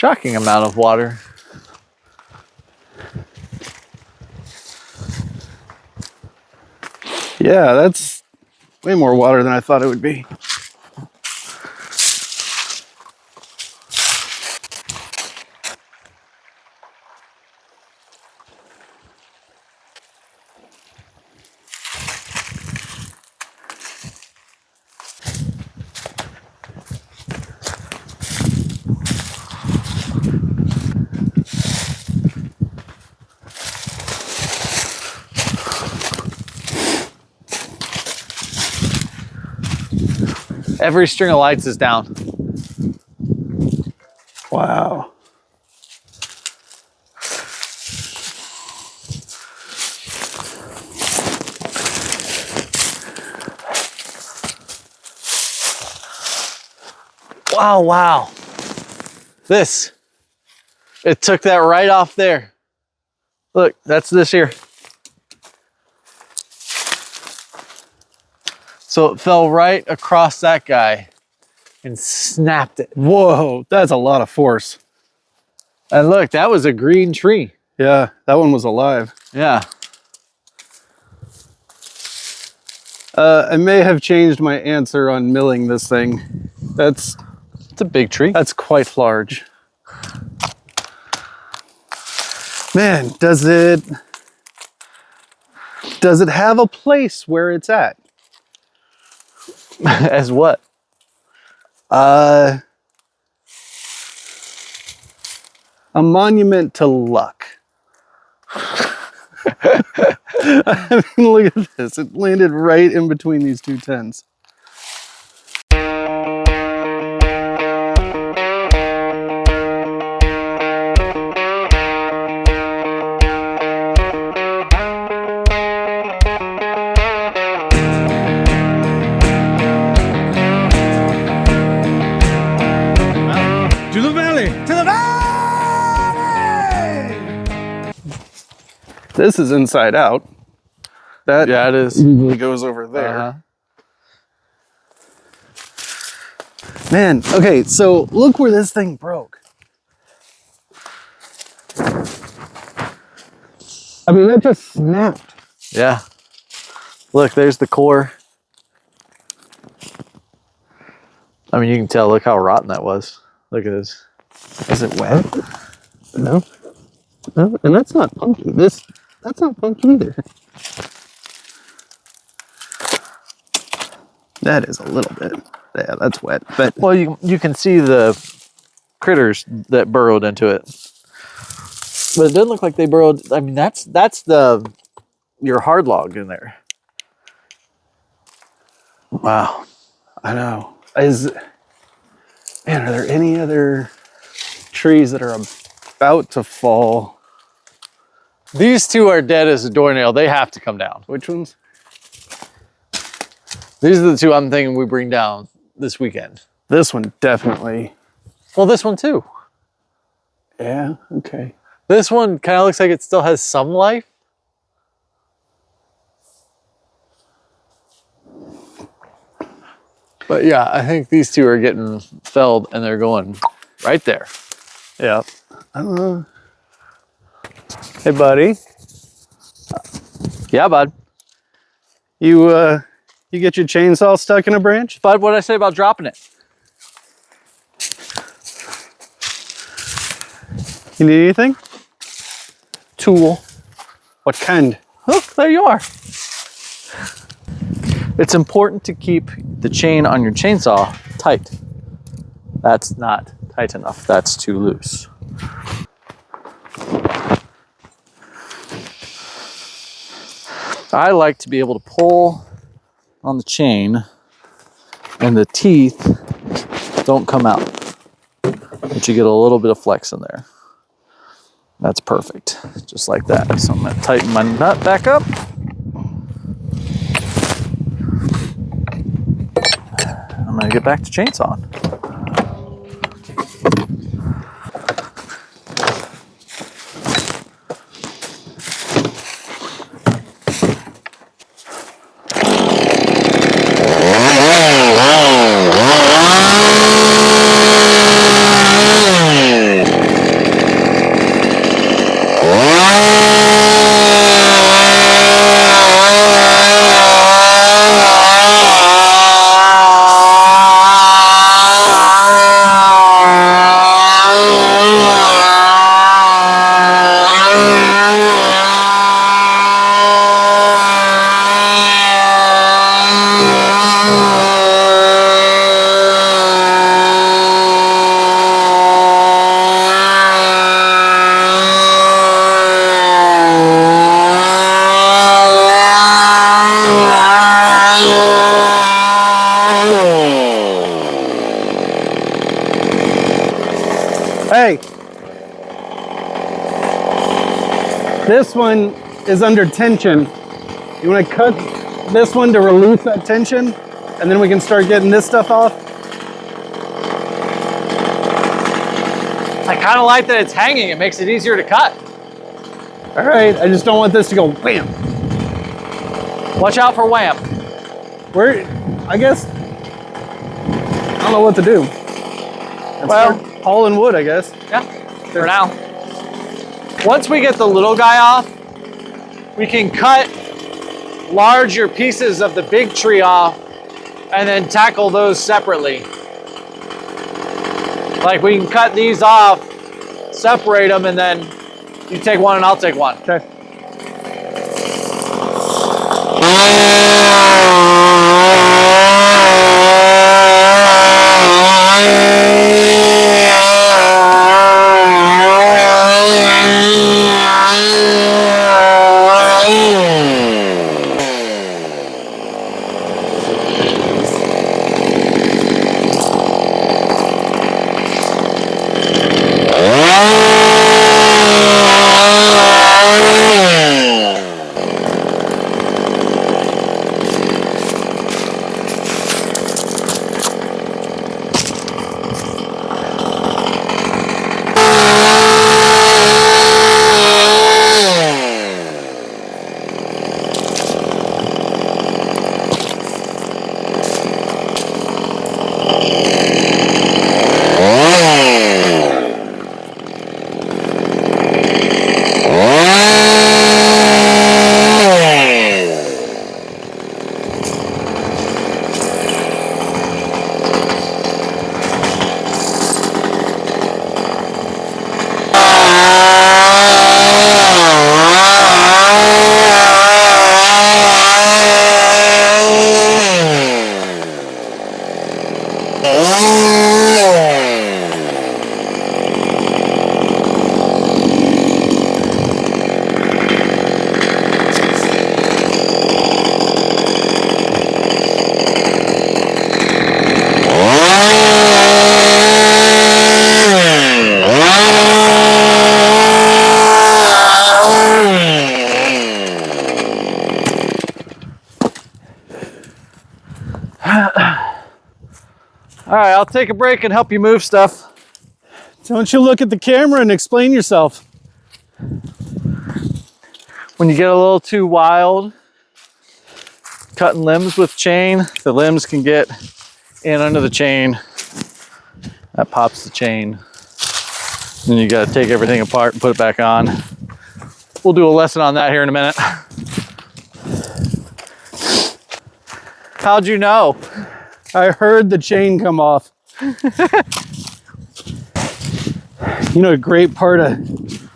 shocking amount of water. Yeah, that's way more water than I thought it would be. Every string of lights is down. Wow. Wow, wow. This, it took that right off there. Look, that's this here. So it fell right across that guy and snapped it. Whoa, that's a lot of force. And look, that was a green tree. Yeah, that one was alive. Yeah. I may have changed my answer on milling this thing. It's a big tree. That's quite large. Man, does it have a place where it's at? As what? A monument to luck. I mean, look at this. It landed right in between these two tents. To the valley! To the valley! This is inside out. That Yeah, it is. usually goes over there. Man, okay, so look where this thing broke. I mean, that just snapped. Yeah. Look, there's the core. I mean, you can tell, look how rotten that was. Look at this. Is it wet? No. No, and that's not funky. That's not funky either. That is a little bit. Yeah, that's wet. But Well, you can see the critters that burrowed into it. But it doesn't look like they burrowed. I mean, that's your hard log in there. wow, I know. Man, are there any other trees that are about to fall? These two are dead as a doornail. They have to come down. Which ones? These are the two I'm thinking we bring down this weekend. This one definitely. Well, this one too. Yeah. Okay. This one kind of looks like it still has some life. But yeah, I think these two are getting felled and they're going right there. Yeah. Hey, buddy. Yeah, bud. You get your chainsaw stuck in a branch? Bud, what did I say about dropping it? You need anything? Tool. What kind? Look, there you are. It's important to keep the chain on your chainsaw tight. That's not tight enough. That's too loose. I like to be able to pull on the chain and the teeth don't come out, but you get a little bit of flex in there. That's perfect, just like that. So I'm gonna tighten my nut back up. I'm gonna get back to chainsawing. Hey, this one is under tension. You want to cut this one to release that tension, and then we can start getting this stuff off? I kind of like that it's hanging. It makes it easier to cut. All right, I just don't want this to go wham. Watch out for wham. I guess, I don't know what to do. Let's Well, start hauling wood, I guess. Yeah, for now. Once we get the little guy off, we can cut larger pieces of the big tree off and then tackle those separately. Like we can cut these off, separate them, and then you take one and I'll take one. Okay. All right, I'll take a break and help you move stuff. Don't you look at the camera and explain yourself. When you get a little too wild, cutting limbs with chain, the limbs can get in under the chain. That pops the chain. Then you gotta take everything apart and put it back on. We'll do a lesson on that here in a minute. How'd you know? I heard the chain come off. You know, a great part of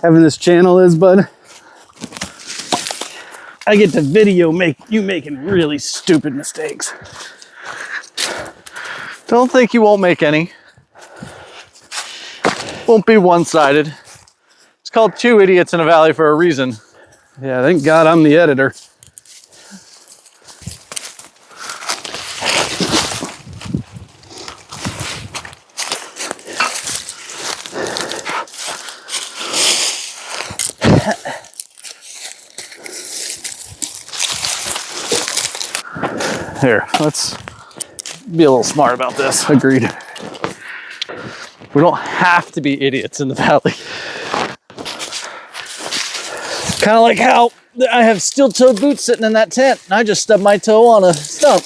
having this channel is, bud, I get to video you making really stupid mistakes. Don't think you won't make any. Won't be one-sided. It's called Two Idiots in a Valley for a reason. Yeah, thank God I'm the editor. Here, let's be a little smart about this. Agreed. We don't have to be idiots in the valley. Kind of like how I have steel-toed boots sitting in that tent, and I just stubbed my toe on a stump.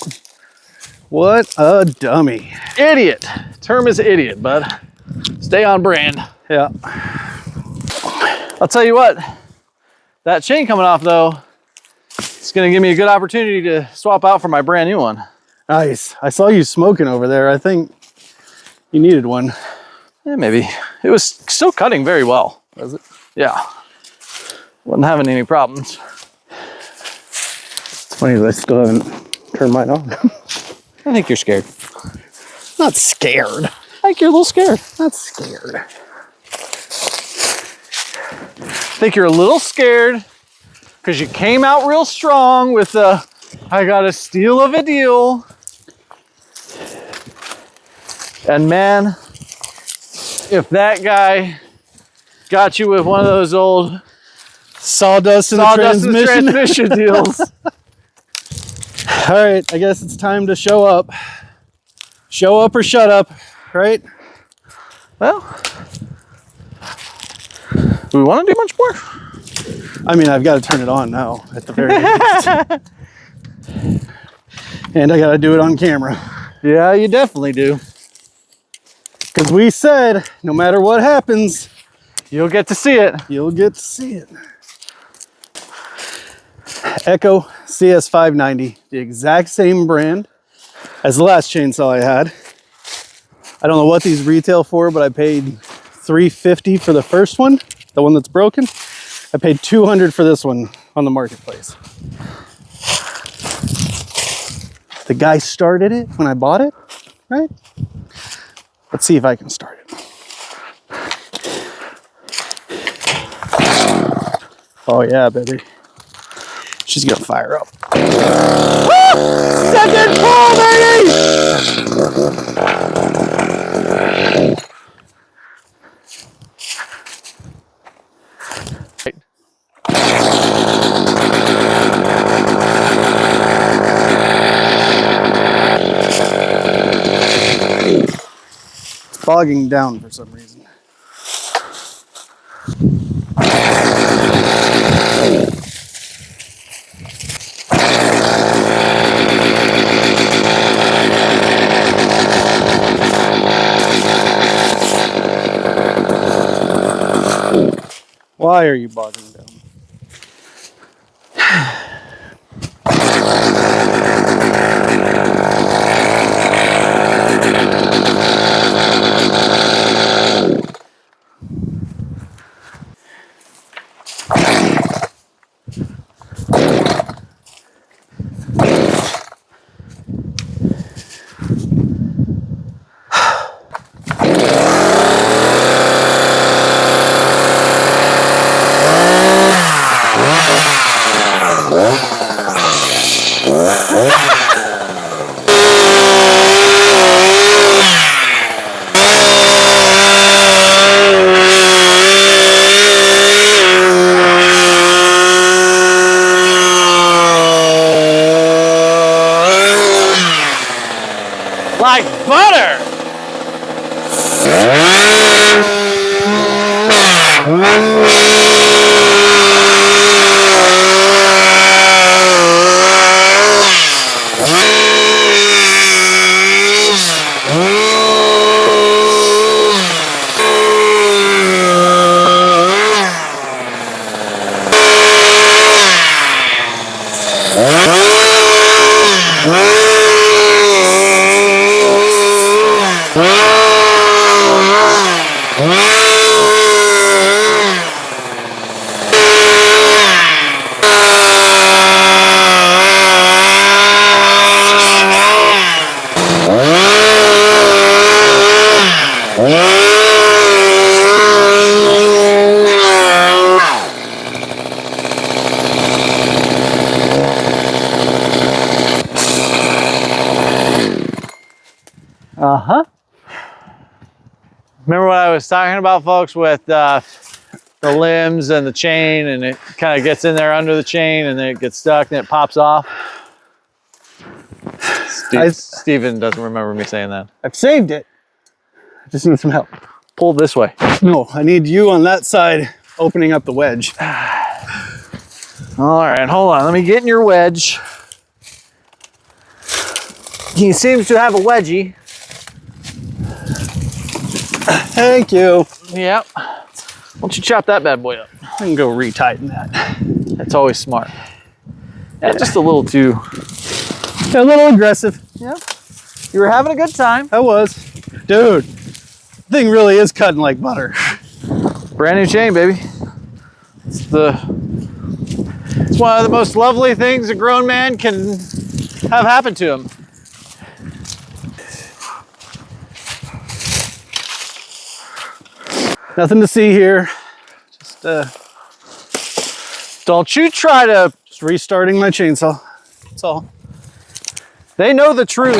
What a dummy. Idiot. Term is idiot, bud. Stay on brand. Yeah. I'll tell you what, that chain coming off though, it's gonna give me a good opportunity to swap out for my brand new one. Nice. I saw you smoking over there. I think you needed one. Yeah, maybe. It was still cutting very well. Was it? Yeah. Wasn't having any problems. It's funny that I still haven't turned mine on. I think you're scared. Not scared. I think you're a little scared. Not scared. I think you're a little scared because you came out real strong with the I got a steal of a deal. And man, if that guy got you with one of those old sawdust in the transmission deals. All right, I guess it's time to show up. Show up or shut up, right? Well, do we want to do much more? I mean, I've got to turn it on now at the very least. And I got to do it on camera. Yeah, you definitely do. Because we said, no matter what happens, you'll get to see it. You'll get to see it. Echo CS590, the exact same brand as the last chainsaw I had. I don't know what these retail for, but I paid $350 for the first one, the one that's broken. I paid $200 for this one on the marketplace. The guy started it when I bought it, right? Let's see if I can start it. Oh yeah, baby. She's gonna fire up. Second pull, baby! It's bogging down for some reason. Why are you bogging down? Like butter! Uh-huh. Remember what I was talking about, folks, with the limbs and the chain, and it kind of gets in there under the chain and then it gets stuck and it pops off? Steven doesn't remember me saying that. I've saved it. I just need some help. Pull this way. No, I need you on that side opening up the wedge. All right, hold on. Let me get in your wedge. He seems to have a wedgie. Thank you. Yep. Why don't you chop that bad boy up? I can go retighten that. That's always smart. Yeah, just a little too. A little aggressive. Yeah. You were having a good time. I was. Dude, thing really is cutting like butter. Brand new chain, baby. It's one of the most lovely things a grown man can have happen to him. Nothing to see here. Just don't you try to restarting my chainsaw. That's all. They know the truth.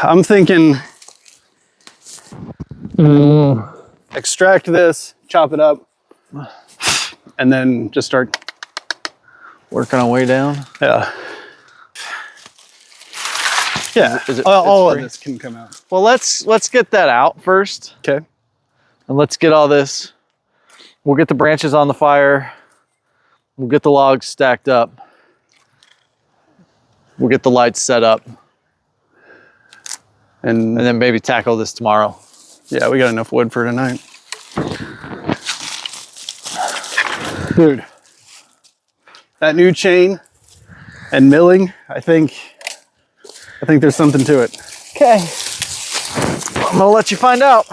I'm thinking extract this, chop it up, and then just start Working our way down. Yeah. Yeah. All of this can come out. Well, let's get that out first. Okay. And let's get all this. We'll get the branches on the fire. We'll get the logs stacked up. We'll get the lights set up. And then maybe tackle this tomorrow. Yeah, we got enough wood for tonight. Dude, that new chain and milling, I think there's something to it. Okay. I'm gonna let you find out.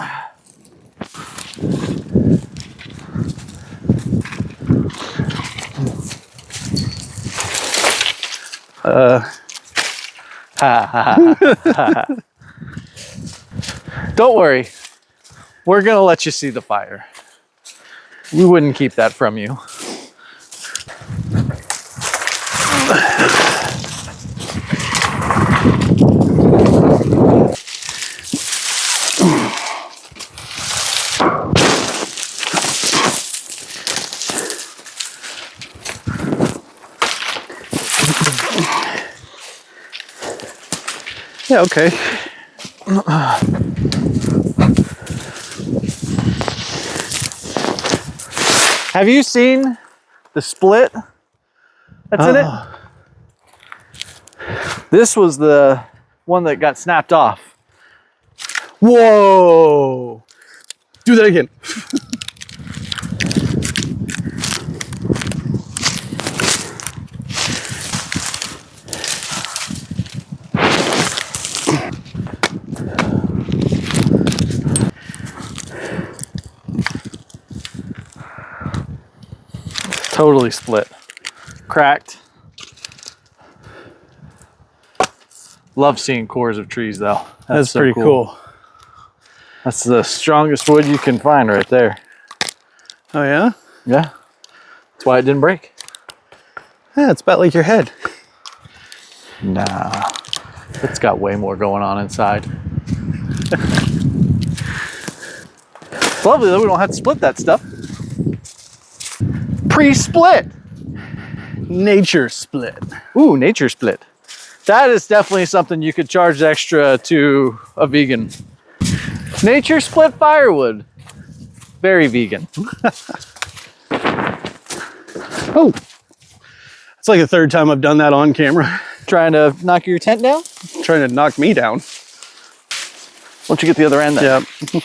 Don't worry. We're gonna let you see the fire. We wouldn't keep that from you. Yeah, okay. Have you seen the split that's in it? This was the one that got snapped off. Whoa! Do that again. Totally split. Cracked. Love seeing cores of trees though. That's so pretty cool. That's the strongest wood you can find right there. Oh yeah? Yeah. That's why it didn't break. Yeah, it's about like your head. Nah. It's got way more going on inside. It's lovely though, we don't have to split that stuff. Pre-split. Nature split. Ooh, nature split. That is definitely something you could charge extra to a vegan. Nature split firewood. Very vegan. Oh. It's like the third time I've done that on camera. Trying to knock your tent down? Trying to knock me down. Why don't you get the other end then? Yeah.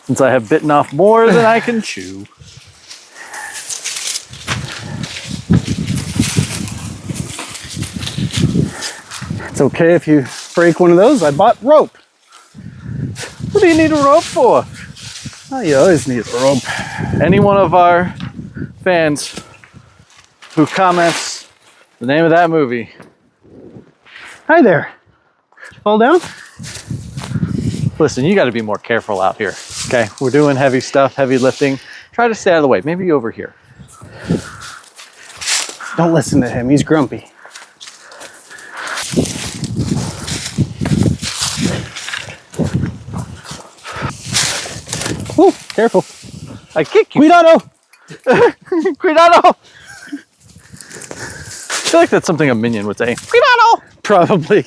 Since I have bitten off more than I can chew. It's okay if you break one of those. I bought rope. What do you need a rope for? Oh, you always need a rope. Any one of our fans who comments the name of that movie. Hi there. Did you fall down? Listen, you got to be more careful out here. Okay, we're doing heavy stuff, heavy lifting. Try to stay out of the way. Maybe over here. Don't listen to him. He's grumpy. Ooh, careful. I kick you. Cuidado! Cuidado! I feel like that's something a minion would say. Cuidado! Probably.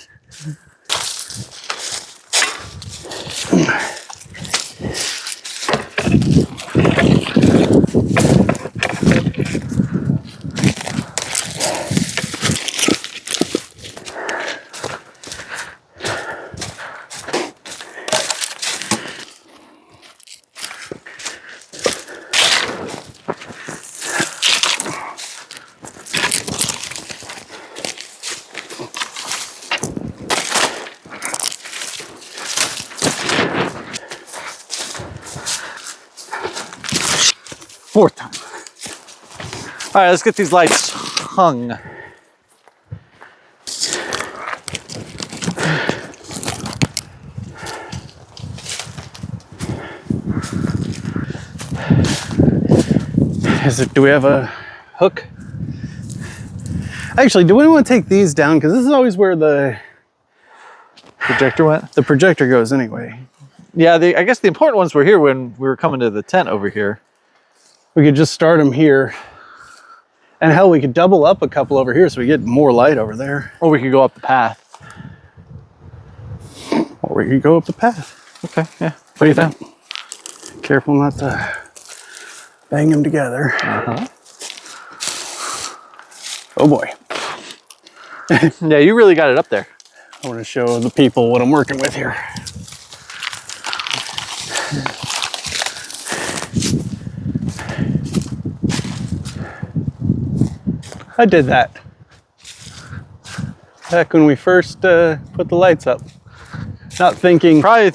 Fourth time. All right, let's get these lights hung. Do we have a hook? Actually, do we want to take these down? Because this is always where the Projector went? the projector goes anyway. Yeah, I guess the important ones were here when we were coming to the tent over here. We could just start them here. And hell, we could double up a couple over here so we get more light over there. Or we could go up the path. Or we could go up the path. Okay, yeah. What do you think? Careful not to bang them together. Uh-huh. Oh boy. Yeah, you really got it up there. I want to show the people what I'm working with here. I did that back when we first put the lights up. Not thinking, Probably,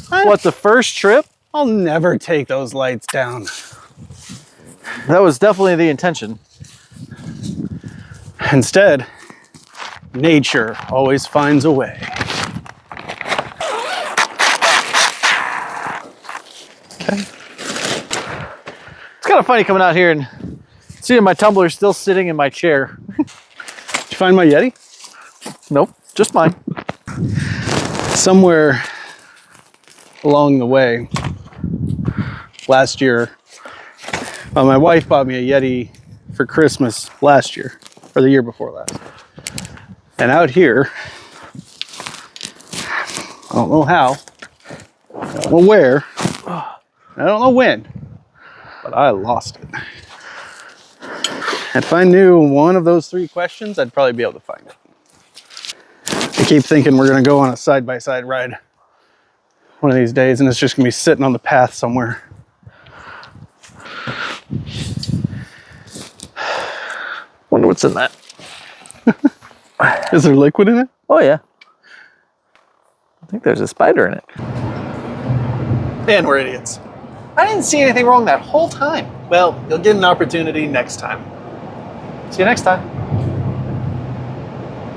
what, the first trip? I'll never take those lights down. That was definitely the intention. Instead, nature always finds a way. Okay. It's kind of funny coming out here and seeing my tumbler still sitting in my chair. Did you find my Yeti? Nope, just mine. Somewhere along the way, last year, my wife bought me a Yeti for Christmas last year, or the year before last. And out here, I don't know how, I don't know where, I don't know when, but I lost it. And if I knew one of those three questions, I'd probably be able to find it. I keep thinking we're gonna go on a side-by-side ride one of these days, and it's just gonna be sitting on the path somewhere. Wonder what's in that. Is there liquid in it? Oh yeah. I think there's a spider in it. And we're idiots. I didn't see anything wrong that whole time. Well, you'll get an opportunity next time. See you next time.